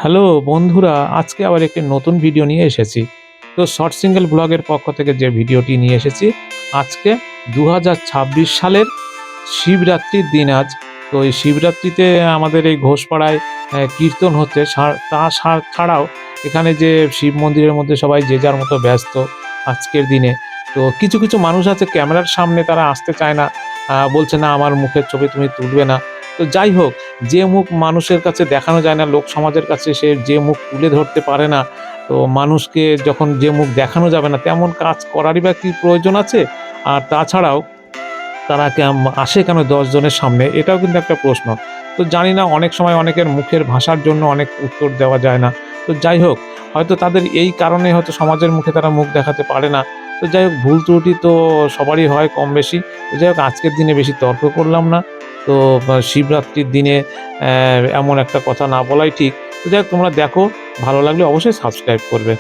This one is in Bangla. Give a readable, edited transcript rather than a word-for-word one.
হ্যালো বন্ধুরা, আজকে আবার একটি নতুন ভিডিও নিয়ে এসেছি। তো শর্ট সিঙ্গেল ব্লগের পক্ষ থেকে যে ভিডিওটি নিয়ে এসেছি, আজকে 2026 সালের শিবরাত্রির দিন আজ। তো এই শিবরাত্রিতে আমাদের এই ঘোষপাড়ায় কীর্তন হচ্ছে। ছাড়াও এখানে যে শিব মন্দিরের মধ্যে সবাই যে যার মতো ব্যস্ত আজকের দিনে। তো কিছু কিছু মানুষ আছে ক্যামেরার সামনে তারা আসতে চায় না, বলছে না আমার মুখের ছবি তুমি তুলবে না। তো যাই হোক, যে মুখ মানুষের কাছে দেখানো যায় না, লোক সমাজের কাছে সে যে মুখ তুলে ধরতে পারে না, তো মানুষকে যখন যে মুখ দেখানো যাবে না তেমন কাজ করারই বা কী প্রয়োজন আছে? আর তাছাড়াও তারা আসে কেন ১০ জনের সামনে? এটাও কিন্তু একটা প্রশ্ন। তো জানি না, অনেক সময় অনেকের মুখের ভাষার জন্য অনেক উত্তর দেওয়া যায় না। তো যাই হোক, হয়তো তাদের এই কারণে হয়তো সমাজের মুখে তারা মুখ দেখাতে পারে না। তো যাই হোক, ভুল ত্রুটি তো সবারই হয় কম বেশি। তো যাই হোক, আজকের দিনে বেশি তর্ক করলাম না। তো শিবরাত্রির দিনে এমন একটা কথা না বলাই ঠিক। তো যাই হোক, তোমরা দেখো, ভালো লাগলে অবশ্যই সাবস্ক্রাইব করবে।